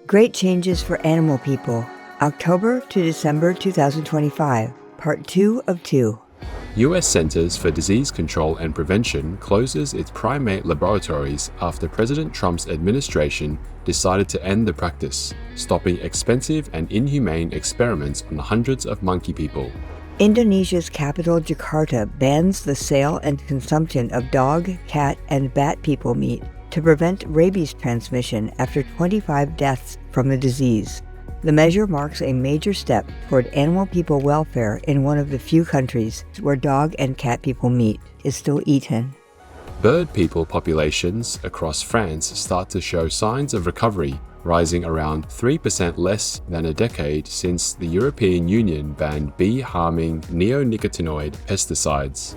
Great Changes for Animal People, October to December 2025, Part 2 of 2. U.S. Centers for Disease Control and Prevention closes its primate laboratories after President Trump's administration decided to end the practice, stopping expensive and inhumane experiments on hundreds of monkey people. Indonesia's capital Jakarta bans the sale and consumption of dog, cat, and bat people meat to prevent rabies transmission after 25 deaths from the disease. The measure marks a major step toward animal people welfare in one of the few countries where dog and cat people meat is still eaten. Bird people populations across France start to show signs of recovery, rising around 3% less than a decade since the European Union banned bee-harming neonicotinoid pesticides.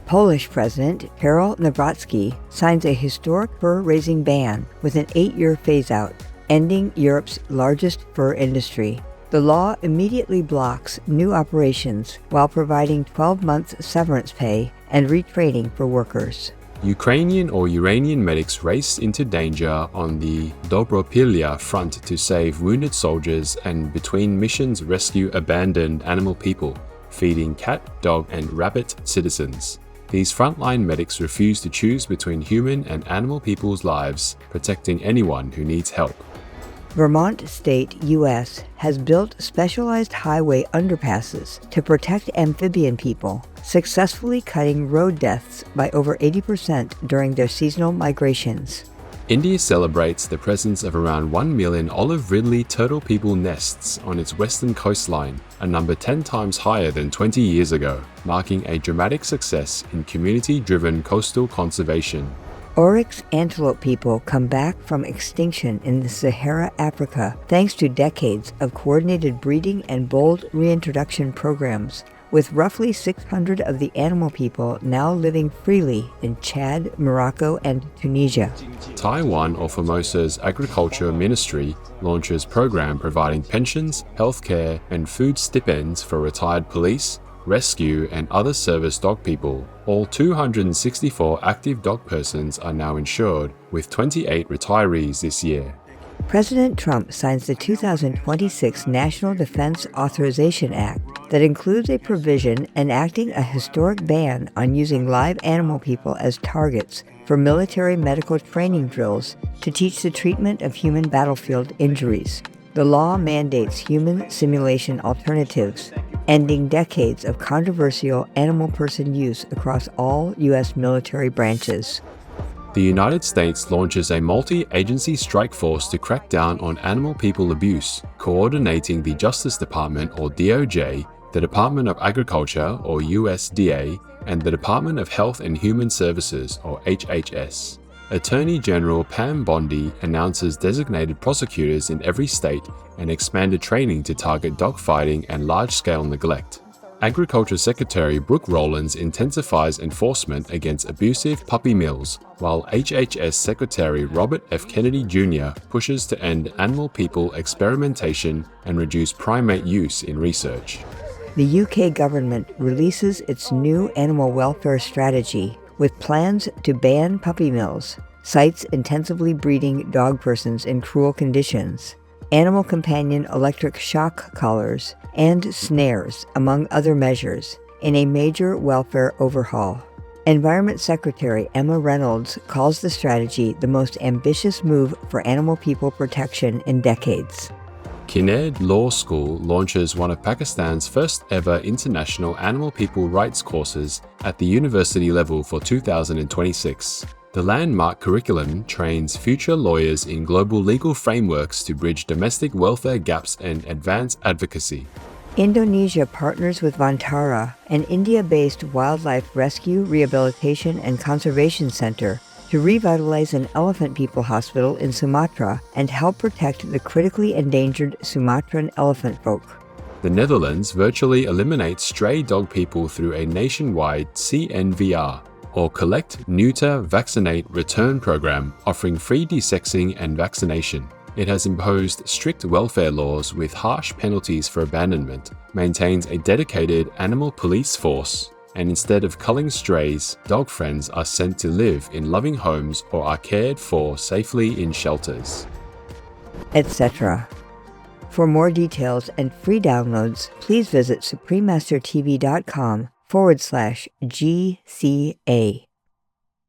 Polish President Karol Nawrocki signs a historic fur-raising ban with an 8-year phase-out, ending Europe's largest fur industry. The law immediately blocks new operations while providing 12 months severance pay and retraining for workers. Ukrainian or Iranian medics race into danger on the Dobropilya front to save wounded soldiers and between missions rescue abandoned animal people, feeding cat, dog, and rabbit citizens. These frontline medics refuse to choose between human and animal people's lives, protecting anyone who needs help. Vermont State, U.S. has built specialized highway underpasses to protect amphibian people, successfully cutting road deaths by over 80% during their seasonal migrations. India celebrates the presence of around 1 million olive ridley turtle people nests on its western coastline, a number 10 times higher than 20 years ago, marking a dramatic success in community-driven coastal conservation. Oryx antelope people come back from extinction in the Sahara, Africa, thanks to decades of coordinated breeding and bold reintroduction programs, with roughly 600 of the animal people now living freely in Chad, Morocco, and Tunisia. Taiwan or Formosa's Agriculture Ministry launches program providing pensions, healthcare, and food stipends for retired police, rescue, and other service dog people. All 264 active dog persons are now insured, with 28 retirees this year. President Trump signs the 2026 National Defense Authorization Act that includes a provision enacting a historic ban on using live animal people as targets for military medical training drills to teach the treatment of human battlefield injuries. The law mandates human simulation alternatives, ending decades of controversial animal-person use across all U.S. military branches. The United States launches a multi-agency strike force to crack down on animal people abuse, coordinating the Justice Department or DOJ, the Department of Agriculture or USDA, and the Department of Health and Human Services or HHS. Attorney General Pam Bondi announces designated prosecutors in every state and expanded training to target dogfighting and large-scale neglect. Agriculture Secretary Brooke Rollins intensifies enforcement against abusive puppy mills, while HHS Secretary Robert F. Kennedy Jr. pushes to end animal people experimentation and reduce primate use in research. The UK government releases its new animal welfare strategy with plans to ban puppy mills, sites intensively breeding dog persons in cruel conditions, animal companion electric shock collars, and snares, among other measures, in a major welfare overhaul. Environment Secretary Emma Reynolds calls the strategy the most ambitious move for animal people protection in decades. Kinnaird Law School launches one of Pakistan's first ever international animal people rights courses at the university level for 2026. The landmark curriculum trains future lawyers in global legal frameworks to bridge domestic welfare gaps and advance advocacy. Indonesia partners with Vantara, an India-based wildlife rescue, rehabilitation, and conservation center, to revitalize an elephant people hospital in Sumatra and help protect the critically endangered Sumatran elephant folk. The Netherlands virtually eliminates stray dog people through a nationwide CNVR, or Collect, Neuter, Vaccinate, Return program, offering free desexing and vaccination. It has imposed strict welfare laws with harsh penalties for abandonment, maintains a dedicated animal police force, and instead of culling strays, dog friends are sent to live in loving homes or are cared for safely in shelters. etc. For more details and free downloads, please visit suprememastertv.com/GCA.